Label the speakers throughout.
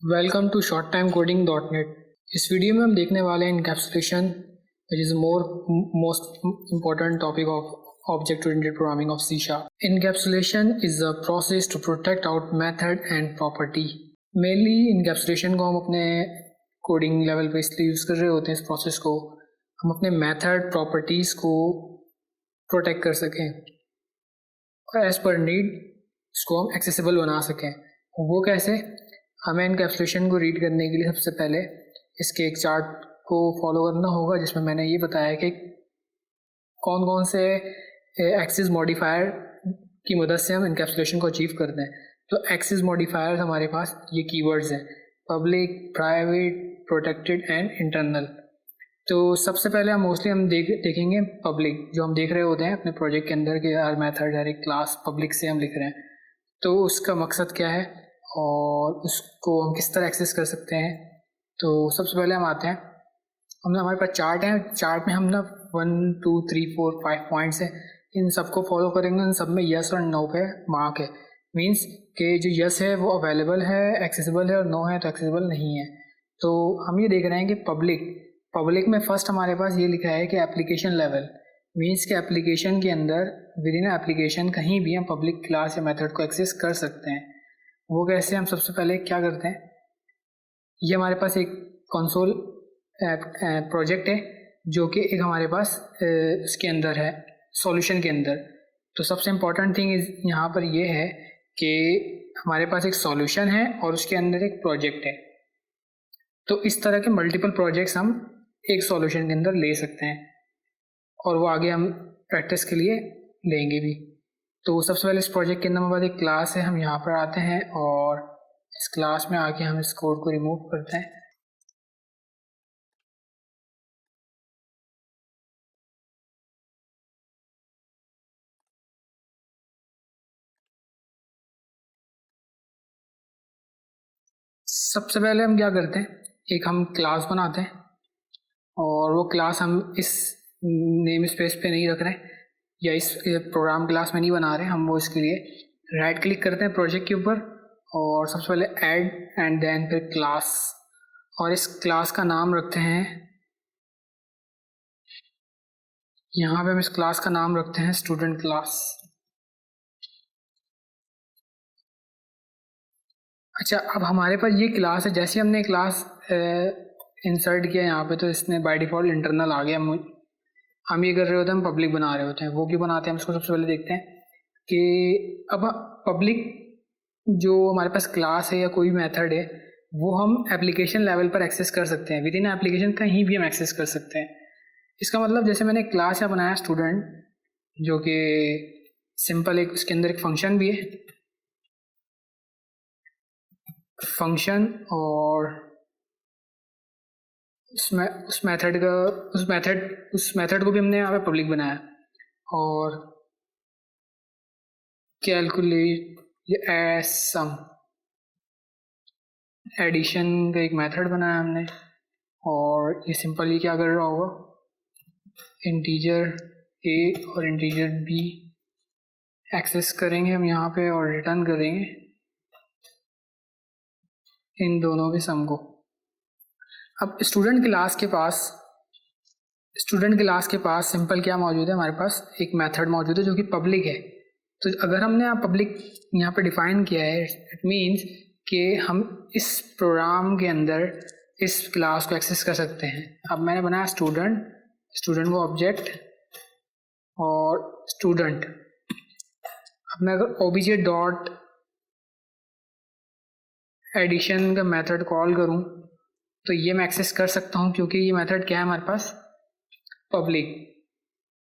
Speaker 1: Welcome to short time coding dot net. इस video में हम देखने वाले हैं encapsulation which is most important topic of object oriented programming of C sharp. Encapsulation is a process to protect out method and property. Mainly encapsulation को हम अपने coding level पे इसलिए यूज़ कर रहे होते हैं। इस प्रोसेस को हम अपने मेथड प्रॉपर्टीज़ को प्रोटेक्ट कर सकें और एज पर नीड इसको हम एक्सेसिबल बना सकें। वो कैसे? हमें इनकैप्सुलेशन को रीड करने के लिए सबसे पहले इसके एक चार्ट को फॉलो करना होगा, जिसमें मैंने ये बताया कि कौन कौन से एक्सिस मॉडिफायर की मदद से हम इनकैप्सुलेशन को अचीव करते हैं। तो एक्सिस मॉडिफायर्स हमारे पास ये कीवर्ड्स हैं: public, private, protected and internal. तो सबसे पहले हम देखेंगे पब्लिक, जो हम देख रहे होते हैं अपने प्रोजेक्ट के अंदर कि हर मेथड, हर एक क्लास पब्लिक से हम लिख रहे हैं। तो उसका मकसद क्या है और उसको हम किस तरह एक्सेस कर सकते हैं। तो सबसे पहले हम आते हैं, हमारे पास चार्ट है। चार्ट में हम 1 2 3 4 5 पॉइंट्स हैं। इन सबको फॉलो करेंगे, इन सब में यस और नो पे मार्क है। मीन्स कि जो यस है वो अवेलेबल है, एक्सेसिबल है, और नो है तो एक्सेसिबल नहीं है। तो हम ये देख रहे हैं कि पब्लिक में फर्स्ट हमारे पास ये लिखा है कि एप्लीकेशन लेवल। मीन्स के एप्लीकेशन के अंदर विद इन एप्लीकेशन कहीं भी हम पब्लिक क्लास या मेथड को एक्सेस कर सकते हैं। वो कैसे? हम सबसे पहले क्या करते हैं, ये हमारे पास एक कंसोल प्रोजेक्ट है जो कि एक हमारे पास इसके अंदर है, सॉल्यूशन के अंदर। तो सबसे इम्पॉर्टेंट थिंग यहाँ पर ये है कि हमारे पास एक सॉल्यूशन है और उसके अंदर एक प्रोजेक्ट है। तो इस तरह के मल्टीपल प्रोजेक्ट्स हम एक सॉल्यूशन के अंदर ले सकते हैं और वो आगे हम प्रैक्टिस के लिए लेंगे भी। तो सबसे पहले इस प्रोजेक्ट के अंदर हमारे पास एक क्लास है। हम यहाँ पर आते हैं और इस क्लास में आके हम इस कोड को रिमूव करते हैं। सबसे पहले हम क्या करते हैं, एक हम क्लास बनाते हैं और वो क्लास हम इस नेम स्पेस पे नहीं रख रहे हैं या इस प्रोग्राम क्लास में नहीं बना रहे हैं। हम वो इसके लिए राइट क्लिक करते हैं प्रोजेक्ट के ऊपर और सबसे पहले ऐड एंड देन फिर क्लास, और इस क्लास का नाम रखते हैं, यहाँ पे हम इस क्लास का नाम रखते हैं स्टूडेंट क्लास। अच्छा, अब हमारे पास ये क्लास है। जैसे हमने क्लास इंसर्ट किया यहाँ पे तो इसने बाय डिफ़ॉल्ट इंटरनल आ गया। हम ये कर रहे होते हैं, हम पब्लिक बना रहे होते हैं। वो क्यों बनाते हैं हम इसको सबसे पहले देखते हैं कि अब पब्लिक जो हमारे पास क्लास है या कोई मेथड है वो हम एप्लीकेशन लेवल पर एक्सेस कर सकते हैं। विद इन एप्लीकेशन कहीं भी हम एक्सेस कर सकते हैं। इसका मतलब जैसे मैंने क्लास या बनाया स्टूडेंट, जो कि सिंपल एक, उसके अंदर एक फंक्शन भी है, फंक्शन, और उस मेथड को भी हमने यहाँ पे पब्लिक बनाया। और कैलकुलेट सम, एडिशन का एक मेथड बनाया हमने। और ये सिंपली क्या कर रहा होगा, इंटीजर ए और इंटीजर बी एक्सेस करेंगे हम यहाँ पे और रिटर्न करेंगे इन दोनों के सम को। अब स्टूडेंट क्लास के पास सिंपल क्या मौजूद है, हमारे पास एक मेथड मौजूद है जो कि पब्लिक है। तो अगर हमने यहाँ पब्लिक यहाँ पे डिफाइन किया है, इट मीन्स कि हम इस प्रोग्राम के अंदर इस क्लास को एक्सेस कर सकते हैं। अब मैंने बनाया स्टूडेंट को ऑब्जेक्ट और स्टूडेंट। अब मैं अगर ओबीजे डॉट एडिशन का मेथड कॉल करूँ तो ये मैं एक्सेस कर सकता हूँ, क्योंकि ये मेथड क्या है हमारे पास, पब्लिक।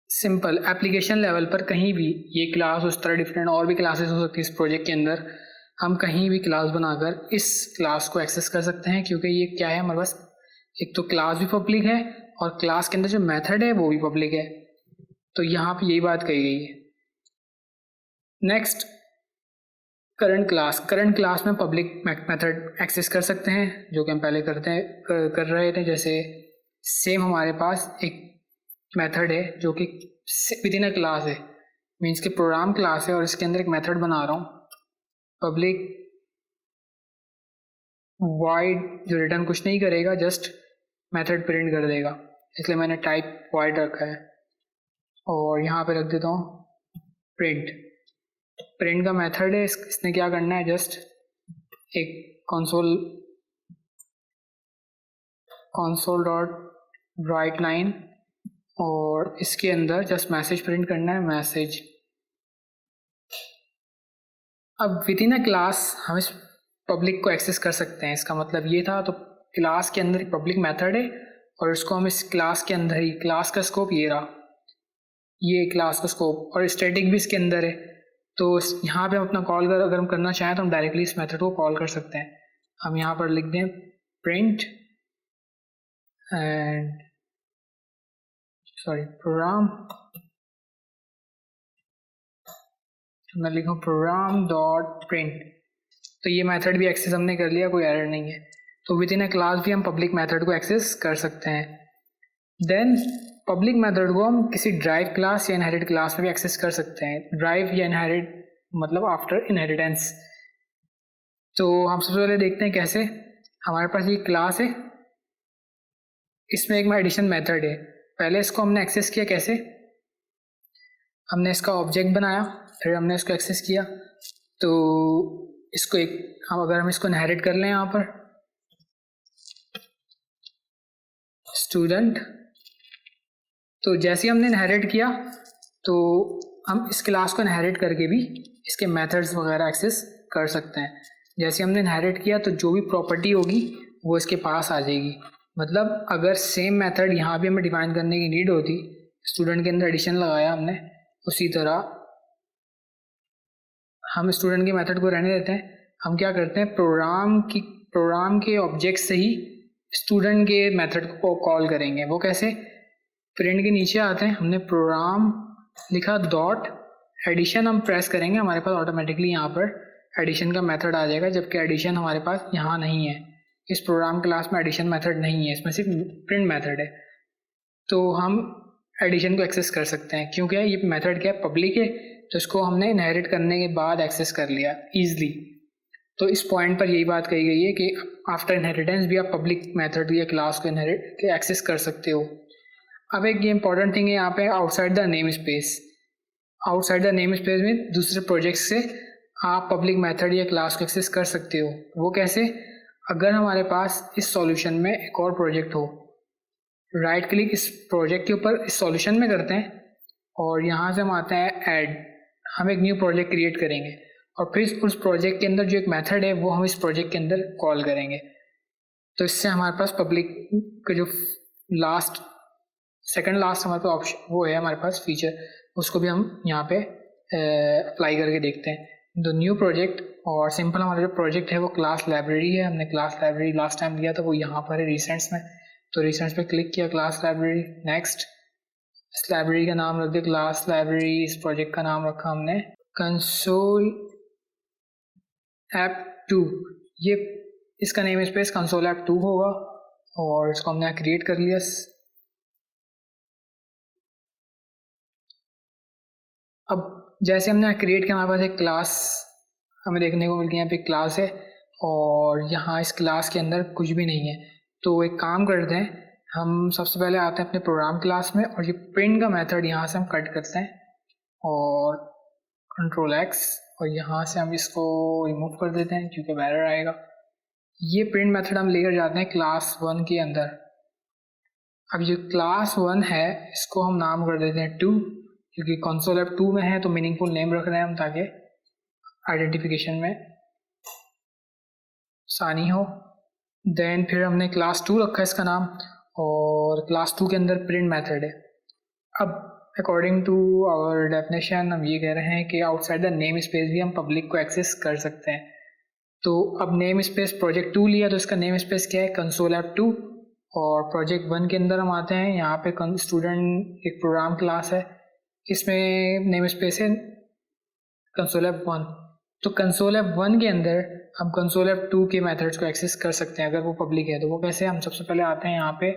Speaker 1: सिंपल एप्लीकेशन लेवल पर कहीं भी ये क्लास, उस तरह डिफरेंट और भी क्लासेस हो सकती है इस प्रोजेक्ट के अंदर, हम कहीं भी क्लास बनाकर इस क्लास को एक्सेस कर सकते हैं। क्योंकि ये क्या है हमारे पास, एक तो क्लास भी पब्लिक है और क्लास के अंदर जो मेथड है वो भी पब्लिक है। तो यहाँ पे यही बात कही गई है। नेक्स्ट, करंट क्लास में पब्लिक मेथड एक्सेस कर सकते हैं, जो कि हम पहले कर रहे थे। जैसे सेम हमारे पास एक मेथड है जो कि विद इन अ क्लास है, मीन्स के प्रोग्राम क्लास है और इसके अंदर एक मेथड बना रहा हूँ पब्लिक void जो रिटर्न कुछ नहीं करेगा, जस्ट मेथड प्रिंट कर देगा, इसलिए मैंने टाइप void रखा है। और यहाँ पे रख देता हूँ प्रिंट। प्रिंट का मेथड है, इसने क्या करना है, जस्ट एक console डॉट राइट लाइन और इसके अंदर जस्ट मैसेज प्रिंट करना है, मैसेज। अब विद इन अ क्लास हम इस पब्लिक को एक्सेस कर सकते हैं, इसका मतलब ये था। तो क्लास के अंदर पब्लिक मेथड है और इसको हम इस क्लास के अंदर ही, क्लास का स्कोप ये रहा, ये क्लास का स्कोप, और स्टैटिक भी इसके अंदर है। तो यहाँ पे हम अपना कॉल कर, अगर हम करना चाहें तो हम डायरेक्टली इस मेथड को कॉल कर सकते हैं। हम यहाँ पर लिख दें प्रिंट एंड प्रोग्राम, मैं लिखूँ प्रोग्राम डॉट प्रिंट। तो ये मेथड भी एक्सेस हमने कर लिया, कोई एरर नहीं है। तो विद इन अ क्लास भी हम पब्लिक मेथड को एक्सेस कर सकते हैं। देन पब्लिक मेथड को हम किसी ड्राइव क्लास या इनहेरिट क्लास में भी एक्सेस कर सकते हैं। ड्राइव या इनहेरिट मतलब आफ्टर इनहेरिटेंस। तो हम सबसे पहले देखते हैं कैसे। हमारे पास ये क्लास है, इसमें एक एडिशन मेथड है। पहले इसको हमने एक्सेस किया कैसे, हमने इसका ऑब्जेक्ट बनाया, फिर हमने इसको एक्सेस किया। तो इसको अगर हम इसको इनहेरिट कर लें यहाँ पर स्टूडेंट, तो जैसे ही हमने इनहेरिट किया तो हम इस क्लास को इनहेरिट करके भी इसके मेथड्स वगैरह एक्सेस कर सकते हैं। जैसे हमने इनहेरिट किया तो जो भी प्रॉपर्टी होगी वो इसके पास आ जाएगी। मतलब अगर सेम मेथड यहाँ भी हमें डिफाइन करने की नीड होती, स्टूडेंट के अंदर एडिशन लगाया हमने, उसी तरह हम स्टूडेंट के मेथड को रहने देते हैं। हम क्या करते हैं, प्रोग्राम के ऑब्जेक्ट से ही स्टूडेंट के मेथड को कॉल करेंगे। वो कैसे, प्रिंट के नीचे आते हैं, हमने प्रोग्राम लिखा डॉट एडिशन, हम प्रेस करेंगे, हमारे पास ऑटोमेटिकली यहाँ पर एडिशन का मेथड आ जाएगा, जबकि एडिशन हमारे पास यहाँ नहीं है। इस प्रोग्राम क्लास में एडिशन मेथड नहीं है, इसमें सिर्फ प्रिंट मेथड है। तो हम एडिशन को एक्सेस कर सकते हैं क्योंकि ये मेथड क्या है, पब्लिक है, तो इसको हमने इनहेरिट करने के बाद एक्सेस कर लिया ईजिली। तो इस पॉइंट पर यही बात कही गई है कि आफ्टर इनहेरिटेंस भी आप पब्लिक मेथड या क्लास को इनहेरिट एक्सेस कर सकते हो। अब एक ये इंपॉर्टेंट थिंग है यहाँ पे, outside the name space. Outside the name space में दूसरे प्रोजेक्ट से आप पब्लिक मेथड या क्लास को एक्सेस कर सकते हो। वो कैसे, अगर हमारे पास इस सॉल्यूशन में एक और प्रोजेक्ट हो, राइट क्लिक इस प्रोजेक्ट के ऊपर इस सॉल्यूशन में करते हैं और यहाँ से हम आते हैं ऐड, हम एक न्यू प्रोजेक्ट क्रिएट करेंगे और फिर उस प्रोजेक्ट के अंदर जो एक मेथड है वो हम इस प्रोजेक्ट के अंदर कॉल करेंगे। तो इससे हमारे पास पब्लिक का जो सेकंड लास्ट हमारे पास ऑप्शन वो है, हमारे पास फीचर, उसको भी हम यहाँ पे अप्लाई करके देखते हैं। द न्यू प्रोजेक्ट, और सिंपल हमारा जो प्रोजेक्ट है वो क्लास लाइब्रेरी है। हमने क्लास लाइब्रेरी लास्ट टाइम लिया था, वो यहाँ पर है रिसेंट्स में। तो रिसेंट्स पे क्लिक किया, क्लास लाइब्रेरी, नेक्स्ट। इस लाइब्रेरी का नाम रख दिया क्लास लाइब्रेरी। इस प्रोजेक्ट का नाम रखा हमने कंसोल ऐप 2। ये इसका नेम स्पेस कंसोल ऐप 2 होगा और इसको हमने क्रिएट कर लिया। अब जैसे हमने क्रिएट किया, हमारे पास एक क्लास हमें देखने को मिल गई, यहाँ पे क्लास है और यहाँ इस क्लास के अंदर कुछ भी नहीं है। तो एक काम करते हैं, हम सबसे पहले आते हैं अपने प्रोग्राम क्लास में और ये प्रिंट का मेथड यहाँ से हम कट करते हैं और कंट्रोल X, और यहाँ से हम इसको रिमूव कर देते हैं क्योंकि एरर आएगा। ये प्रिंट मेथड हम लेकर जाते हैं क्लास 1 के अंदर। अब जो क्लास 1 है इसको हम नाम कर देते हैं 2, क्योंकि कंसोल ऐप 2 में है तो मीनिंगफुल नेम रख रहे हैं हम ताकि आइडेंटिफिकेशन में आसानी हो। देन फिर हमने क्लास 2 रखा है इसका नाम, और क्लास 2 के अंदर प्रिंट मेथड है। अब अकॉर्डिंग टू आवर डेफिनेशन हम ये कह रहे हैं कि आउटसाइड द नेम स्पेस भी हम पब्लिक को एक्सेस कर सकते हैं। तो अब नेम स्पेस प्रोजेक्ट 2 लिया तो इसका नेम स्पेस क्या है, कंसोल ऐप 2। और प्रोजेक्ट 1 के अंदर हम आते हैं, यहाँ पे स्टूडेंट एक प्रोग्राम क्लास है, इसमें नेम स्पेस है कंसोल ऐप 1। तो कंसोल ऐप 1 के अंदर हम कंसोल ऐप 2 के मेथड्स को एक्सेस कर सकते हैं अगर वो पब्लिक है। तो वो कैसे, हम सबसे पहले आते हैं यहाँ पे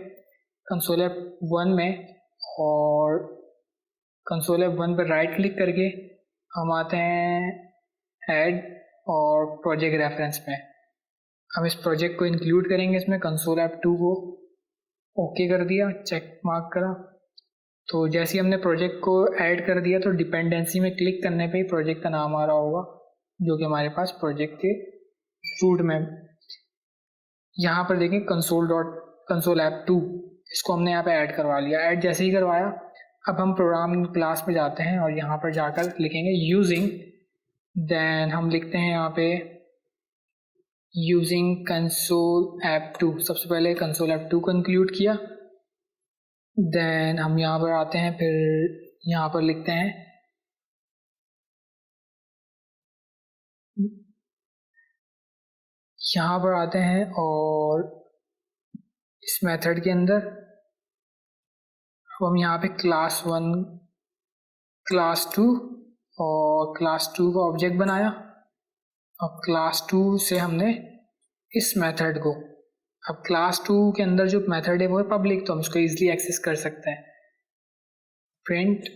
Speaker 1: कंसोल ऐप 1 में और कंसोल ऐप 1 पर राइट क्लिक करके हम आते हैं ऐड और प्रोजेक्ट रेफरेंस में। हम इस प्रोजेक्ट को इंक्लूड करेंगे इसमें। कंसोल ऐप 2 को ओके कर दिया, चेक मार्क करा। तो जैसे ही हमने प्रोजेक्ट को ऐड कर दिया तो डिपेंडेंसी में क्लिक करने पे ही प्रोजेक्ट का नाम आ रहा होगा, जो कि हमारे पास प्रोजेक्ट के रूट में। यहाँ पर देखें कंसोल ऐप 2, इसको हमने यहाँ पे ऐड करवा लिया। ऐड जैसे ही करवाया, अब हम प्रोग्राम क्लास में जाते हैं और यहाँ पर जाकर लिखेंगे यूजिंग, देन हम लिखते हैं यहाँ पे यूजिंग कंसोल ऐप 2। सबसे पहले कंसोल ऐप 2 को इंक्लूड किया। देन हम यहाँ पर आते हैं, फिर यहाँ पर लिखते हैं यहाँ पर आते हैं और इस मेथड के अंदर हम यहाँ पे क्लास 1, क्लास 2 और क्लास 2 का ऑब्जेक्ट बनाया। अब क्लास 2 से हमने इस मेथड को, अब क्लास 2 के अंदर जो मेथड है वो है पब्लिक, तो हम इसको इजीली एक्सेस कर सकते हैं। Print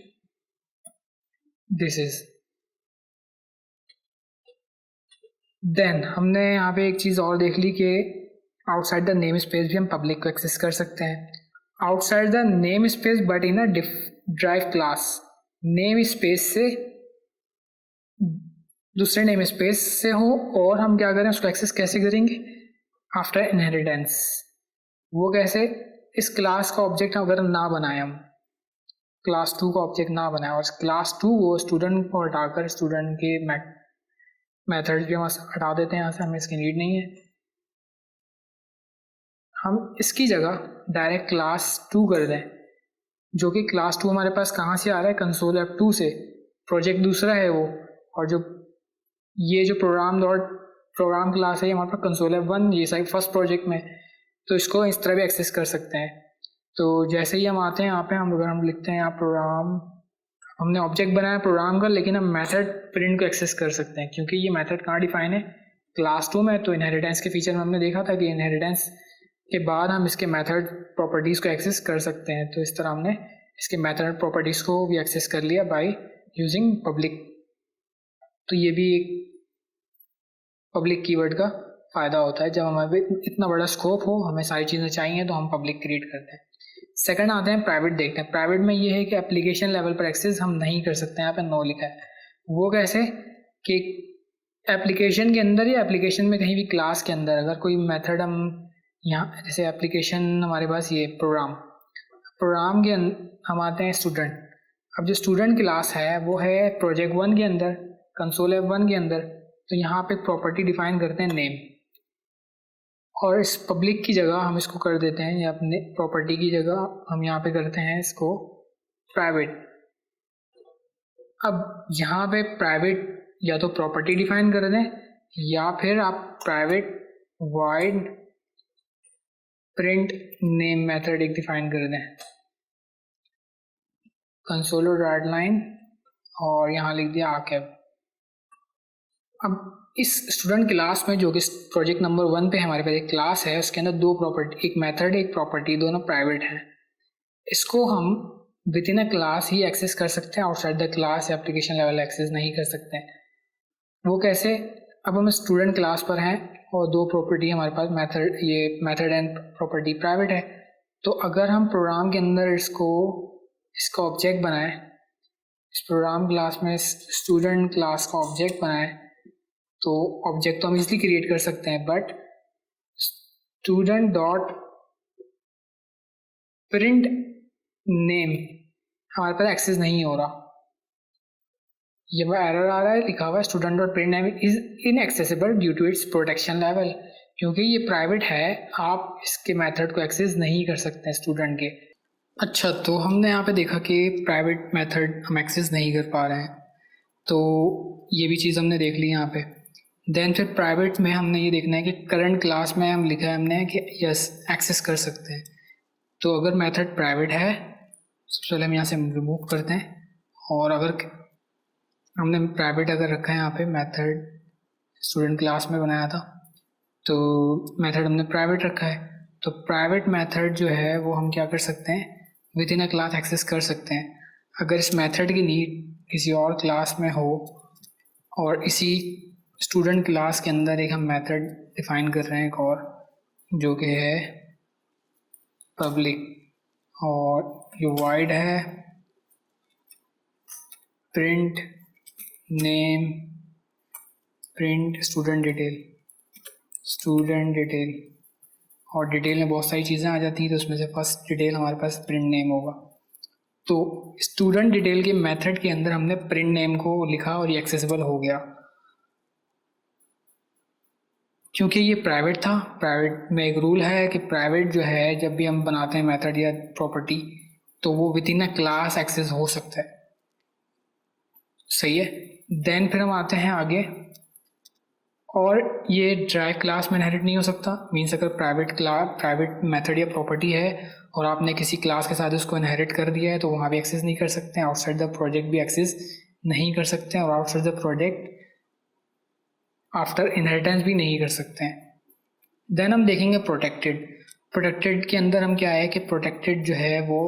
Speaker 1: this is. देन हमने यहाँ पे एक चीज़ और देख ली कि आउटसाइड द नेम स्पेस भी हम पब्लिक को एक्सेस कर सकते हैं। Outside the name space but in a drive class. Name space से दूसरे नेम स्पेस से हो, और हम क्या करें उसको एक्सेस कैसे करेंगे? After inheritance. वो कैसे? इस क्लास का ऑब्जेक्ट अगर ना बनाए, हम क्लास 2 का ऑब्जेक्ट ना बनाए और क्लास 2 वो स्टूडेंट को हटाकर स्टूडेंट के मेथड्स भी हम हटा देते हैं यहाँ से, हमें इसकी नीड नहीं है। हम इसकी जगह डायरेक्ट क्लास 2 कर दें, जो कि क्लास 2 हमारे पास कहाँ से आ रहा है? कंसोल ऐप 2 से। प्रोजेक्ट दूसरा है वो, और जो ये जो प्रोग्राम क्लास है हमारे पास कंसोल ऐप 1, ये साइड फर्स्ट प्रोजेक्ट में, तो इसको इस तरह भी एक्सेस कर सकते हैं। तो जैसे ही हम आते हैं यहाँ पे, हम लिखते हैं यहाँ प्रोग्राम, हमने ऑब्जेक्ट बनाया प्रोग्राम का, लेकिन हम मेथड प्रिंट को एक्सेस कर सकते हैं, क्योंकि ये मेथड कहाँ डिफाइन है? क्लास 2 में। तो इनहेरिटेंस के फीचर में हमने देखा था कि इनहेरिटेंस के बाद हम इसके मेथड प्रॉपर्टीज़ को एक्सेस कर सकते हैं। तो इस तरह हमने इसके मेथड प्रॉपर्टीज़ को भी एक्सेस कर लिया बाय यूजिंग पब्लिक। तो ये भी एक पब्लिक कीवर्ड का फ़ायदा होता है, जब हमारे इतना बड़ा स्कोप हो, हमें सारी चीज़ें चाहिए, तो हम पब्लिक क्रिएट करते हैं। सेकंड आते हैं प्राइवेट देखते हैं। प्राइवेट में ये है कि एप्लीकेशन लेवल पर एक्सेस हम नहीं कर सकते, यहाँ पे नो लिखा है। वो कैसे? कि एप्लीकेशन के अंदर या एप्लीकेशन में कहीं भी क्लास के अंदर अगर कोई मेथड हम यहाँ, जैसे एप्लीकेशन हमारे पास ये प्रोग्राम के हम आते हैं स्टूडेंट। अब जो स्टूडेंट क्लास है वो है प्रोजेक्ट 1 के अंदर, कंसोल ऐप 1 के अंदर। तो यहाँ पे प्रॉपर्टी डिफाइन करते हैं नेम, और इस पब्लिक की जगह हम इसको कर देते हैं, या अपने प्रॉपर्टी की जगह हम यहाँ पे करते हैं इसको प्राइवेट। अब यहाँ पे प्राइवेट या तो प्रॉपर्टी डिफाइन कर दें, या फिर आप private void print name method एक डिफाइन कर दें, कंसोल डॉट लाइन, और यहाँ लिख दिया आर्काइव। अब इस स्टूडेंट क्लास में, जो कि प्रोजेक्ट नंबर 1 पे हमारे पास एक क्लास है, उसके अंदर 2 प्रॉपर्टी, एक मेथड एक प्रॉपर्टी, दोनों प्राइवेट हैं। इसको हम विद इन अ क्लास ही एक्सेस कर सकते हैं, outside the class application level access नहीं कर सकते। वो कैसे? अब हम स्टूडेंट क्लास पर हैं और 2 प्रॉपर्टी हमारे पास, मेथड एंड प्रॉपर्टी प्राइवेट है। तो अगर हम प्रोग्राम के अंदर इसका ऑब्जेक्ट बनाएं, इस प्रोग्राम क्लास में स्टूडेंट क्लास का ऑब्जेक्ट बनाएं, तो ऑब्जेक्ट तो हम इजीली क्रिएट कर सकते हैं, but student dot print name हमारे पास एक्सेस नहीं हो रहा। ये एरर आ रहा है, लिखा हुआ है student dot print name is inaccessible due to its protection level. क्योंकि ये प्राइवेट है, आप इसके मेथड को एक्सेस नहीं कर सकते स्टूडेंट के। अच्छा, तो हमने यहाँ पे देखा कि प्राइवेट मेथड हम एक्सेस नहीं कर पा रहे हैं, तो ये भी चीज़ हमने देख ली यहाँ पे। देन फिर प्राइवेट में हमने ये देखना है कि करंट क्लास में हम लिखा है हमने कि यस एक्सेस कर सकते हैं। तो अगर मेथड प्राइवेट है, सबसे पहले हम यहाँ से रिमूव करते हैं, और अगर हमने प्राइवेट अगर रखा है यहाँ पे, मेथड स्टूडेंट क्लास में बनाया था, तो मेथड हमने प्राइवेट रखा है, तो प्राइवेट मेथड जो है वो हम क्या कर सकते हैं? Within a class access कर सकते हैं। अगर इस मेथड की नीड किसी और क्लास में हो और इसी स्टूडेंट क्लास के अंदर एक हम मेथड डिफाइन कर रहे हैं एक और, जो कि है पब्लिक, और ये वाइड है print name, print student detail, और डिटेल में बहुत सारी चीज़ें आ जाती हैं, तो उसमें से फर्स्ट डिटेल हमारे पास प्रिंट नेम होगा। तो स्टूडेंट डिटेल के मेथड के अंदर हमने प्रिंट नेम को लिखा और ये एक्सेसिबल हो गया। क्योंकि ये प्राइवेट था, प्राइवेट में एक रूल है कि प्राइवेट जो है जब भी हम बनाते हैं मेथड या प्रॉपर्टी तो वो within a class access हो सकता है। सही है। देन फिर हम आते हैं आगे, और ये ड्राइव क्लास में इनहेरिट नहीं हो सकता। मीन्स अगर प्राइवेट मेथड या प्रॉपर्टी है और आपने किसी क्लास के साथ उसको इनहेरिट कर दिया है तो वहाँ भी एक्सेस नहीं कर सकते हैं, आउटसाइड द प्रोजेक्ट भी एक्सेस नहीं कर सकते हैं, और outside the project after inheritance भी नहीं कर सकते हैं। देन हम देखेंगे प्रोटेक्टेड के अंदर हम क्या है कि प्रोटेक्टेड जो है वो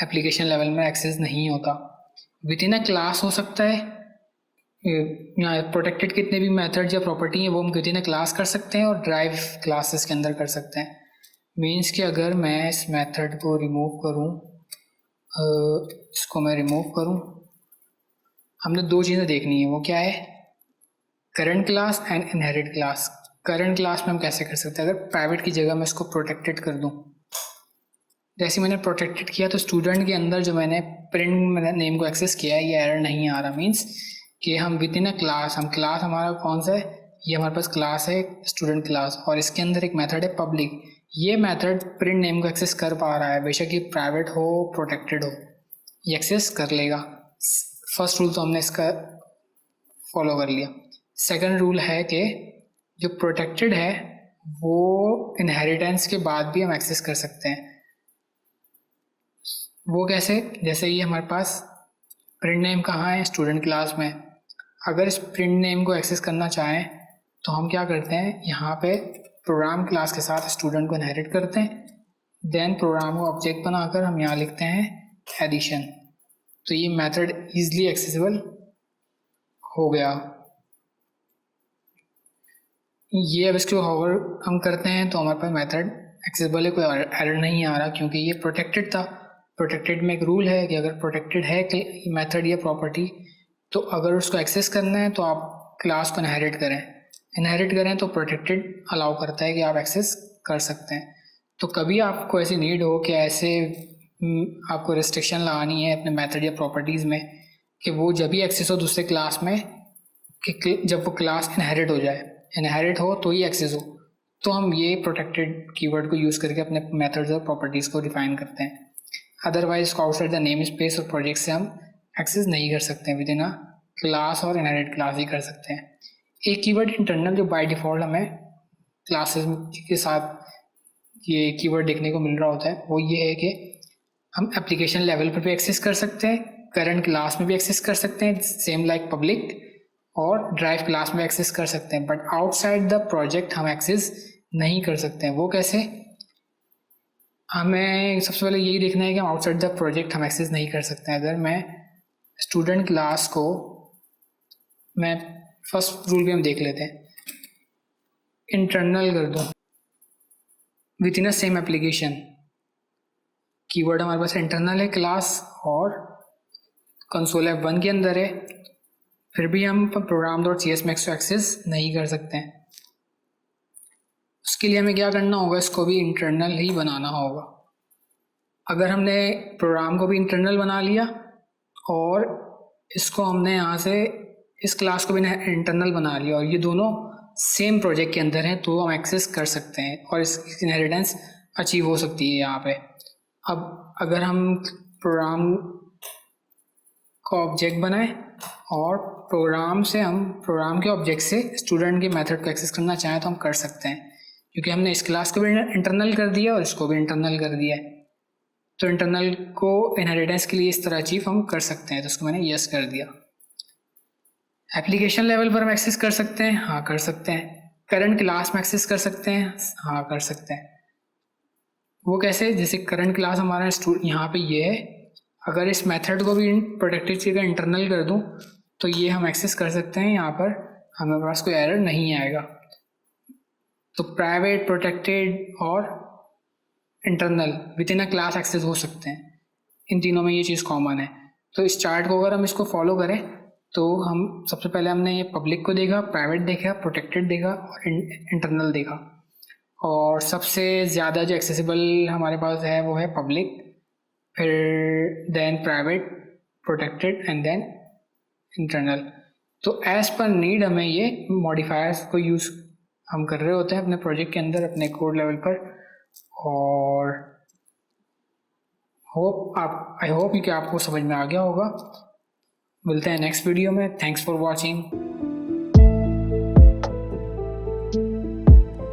Speaker 1: एप्लीकेशन लेवल में एक्सेस नहीं होता, विद इन अ क्लास हो सकता है। यहाँ प्रोटेक्टेड कितने भी मेथड्स या प्रॉपर्टी हैं वो हम विद इन अ क्लास कर सकते हैं और ड्राइव क्लासेस के अंदर कर सकते हैं। मीन्स कि अगर मैं इस मेथड को रिमूव करूँ, इसको मैं रिमूव करूँ, हमने दो चीज़ें देखनी है, वो क्या है, current class and inherit class. Current class में हम कैसे कर सकते हैं, अगर प्राइवेट की जगह मैं इसको प्रोटेक्टेड कर दूँ, जैसे मैंने प्रोटेक्टेड किया तो स्टूडेंट के अंदर जो मैंने प्रिंट नेम को एक्सेस किया है ये एरर नहीं आ रहा। मीन्स कि हम विद इन अ क्लास, हम क्लास हमारा कौन सा है, ये हमारे पास क्लास है स्टूडेंट क्लास, और इसके अंदर एक मेथड है पब्लिक। ये मेथड प्रिंट नेम को एक्सेस कर पा रहा है, बेशक ये प्राइवेट हो प्रोटेक्टेड हो, ये एक्सेस कर लेगा। फर्स्ट रूल तो हमने इसका फॉलो कर लिया। सेकंड रूल है कि जो प्रोटेक्टेड है वो इनहेरिटेंस के बाद भी हम एक्सेस कर सकते हैं। वो कैसे, जैसे ये हमारे पास प्रिंट नेम कहाँ है, स्टूडेंट क्लास में। अगर इस प्रिंट नेम को एक्सेस करना चाहें तो हम क्या करते हैं, यहाँ पे प्रोग्राम क्लास के साथ स्टूडेंट को इनहेरिट करते हैं, देन प्रोग्राम को ऑब्जेक्ट बनाकर हम यहाँ लिखते हैं एडिशन, तो ये मेथड इजीली एक्सेसिबल हो गया। ये अब इसके ओवर हम करते हैं तो हमारे पास मेथड एक्सेसिबल है, कोई एरर नहीं आ रहा, क्योंकि ये प्रोटेक्टेड था। प्रोटेक्टेड में एक रूल है कि अगर प्रोटेक्टेड है कि मेथड या प्रॉपर्टी, तो अगर उसको एक्सेस करना है तो आप क्लास को इनहेरिट करें तो प्रोटेक्टेड अलाउ करता है कि आप एक्सेस कर सकते हैं। तो कभी आपको ऐसी नीड हो कि ऐसे आपको रिस्ट्रिक्शन लगानी है अपने मेथड या प्रॉपर्टीज़ में कि वो जब भी एक्सेस हो दूसरे क्लास में, कि जब वो क्लास इनहेरिट हो तो ही एक्सेस हो, तो हम ये प्रोटेक्टेड कीवर्ड को यूज़ करके अपने मेथड्स और प्रॉपर्टीज़ को डिफाइन करते हैं। अदरवाइज इसको आउटसाइड द नेम स्पेस और प्रोजेक्ट से हम एक्सेस नहीं कर सकते हैं, विद इन अ क्लास और इनहेरिट क्लास ही कर सकते हैं। एक कीवर्ड इंटरनल जो बाय डिफ़ॉल्ट हमें क्लासेस के साथ ये कीवर्ड देखने को मिल रहा होता है, वो ये है कि हम एप्लीकेशन लेवल पर भी एक्सेस कर सकते हैं, करंट क्लास में भी एक्सेस कर सकते हैं, सेम लाइक पब्लिक, और ड्राइव क्लास में एक्सेस कर सकते हैं, बट आउटसाइड द प्रोजेक्ट हम एक्सेस नहीं कर सकते हैं। वो कैसे, हमें सबसे पहले यही देखना है कि हम आउटसाइड द प्रोजेक्ट हम एक्सेस नहीं कर सकते हैं। अगर मैं स्टूडेंट क्लास को, मैं फर्स्ट रूल भी हम देख लेते हैं, इंटरनल कर दूँ with in a same application, keyword हमारे पास इंटरनल है क्लास और कंसोल F1 के अंदर है, फिर भी हम program.csmax को एक्सेस नहीं कर सकते हैं। उसके लिए हमें क्या करना होगा, इसको भी इंटरनल ही बनाना होगा। अगर हमने प्रोग्राम को भी इंटरनल बना लिया और इसको हमने यहाँ से इस क्लास को भी इंटरनल बना लिया और ये दोनों सेम प्रोजेक्ट के अंदर हैं, तो हम एक्सेस कर सकते हैं और इसकी इनहेरिटेंस अचीव हो सकती है यहाँ पे। अब अगर हम प्रोग्राम को ऑब्जेक्ट बनाएं और प्रोग्राम से हम प्रोग्राम के ऑब्जेक्ट से स्टूडेंट के मेथड को एक्सेस करना चाहें तो हम कर सकते हैं, क्योंकि हमने इस क्लास को भी इंटरनल कर दिया और इसको भी इंटरनल कर दिया है। तो इंटरनल को इनहेरिटेंस के लिए इस तरह अचीव हम कर सकते हैं, तो उसको मैंने यस कर दिया। एप्लीकेशन लेवल पर हम एक्सेस कर सकते हैं, हाँ कर सकते हैं। करंट क्लास में एक्सेस कर सकते हैं, हाँ कर सकते हैं। वो कैसे, जैसे करंट क्लास हमारा यहाँ पे ये है, अगर इस मेथड को भी प्रोटेक्टेड की अगर इंटरनल कर दूँ तो ये हम एक्सेस कर सकते हैं। यहाँ पर हमारे पास कोई एरर नहीं आएगा। तो प्राइवेट, प्रोटेक्टेड और internal within a class access हो सकते हैं, इन तीनों में ये चीज़ कॉमन है। तो इस चार्ट को अगर हम इसको फॉलो करें तो हम सबसे पहले हमने ये पब्लिक को देखा, प्राइवेट देखा, प्रोटेक्टेड देखा और इंटरनल देखा। और सबसे ज़्यादा जो एक्सेसिबल हमारे पास है वो है पब्लिक, फिर then private, protected and then internal. तो एज़ पर नीड हमें ये मॉडिफायर्स को यूज़ हम कर रहे होते हैं अपने प्रोजेक्ट के अंदर, अपने कोड लेवल पर। और आई होप कि आपको समझ में आ गया होगा। मिलते हैं नेक्स्ट वीडियो में। Thanks for watching.